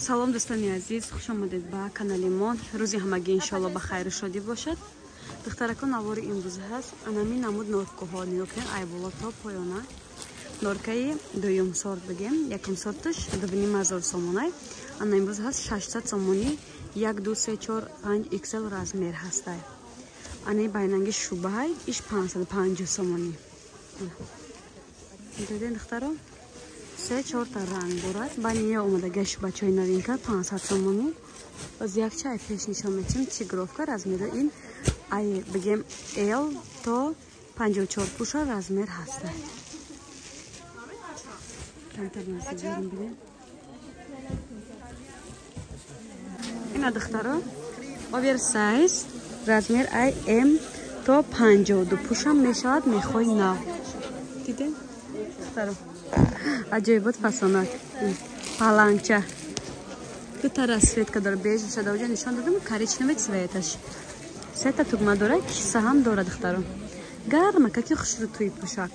салом дӯстони азиз, хуш омадед ба канали мон. рӯзи ҳамагӣ иншоалло ба хайру шодӣ бошад. духтаракон авори имрӯз ҳаст анами намуд норкуҳо нигоҳ ай боло то поёна. норкаи дуюм сорт бигем, якум сорташ 2500 сомонай. ана имрӯз ҳаст 600 сомонӣ 1 2 3 4 5 XL размер ҳастай. ани байнанги шубаҳай иш 550 сомонӣ. диден духтаро 3-4 та ранг дорад. бания омада гашт бачаи новинка 500 сомонӣ. боз якча ай пеш нишон метим тигровка размери ин ай бигем L то 54 пуша размер ҳастай. ина духтаро оверсайз размер ай M то 52 пуша мешавад. мехои нав диден духтаро аҷоибот фасонак паланча ду тара светка дора беж шада уҷа нишон дадам коричневый цветаш сета тугма дора киса ҳам дора духтаро гарма каки хушрутуи пушак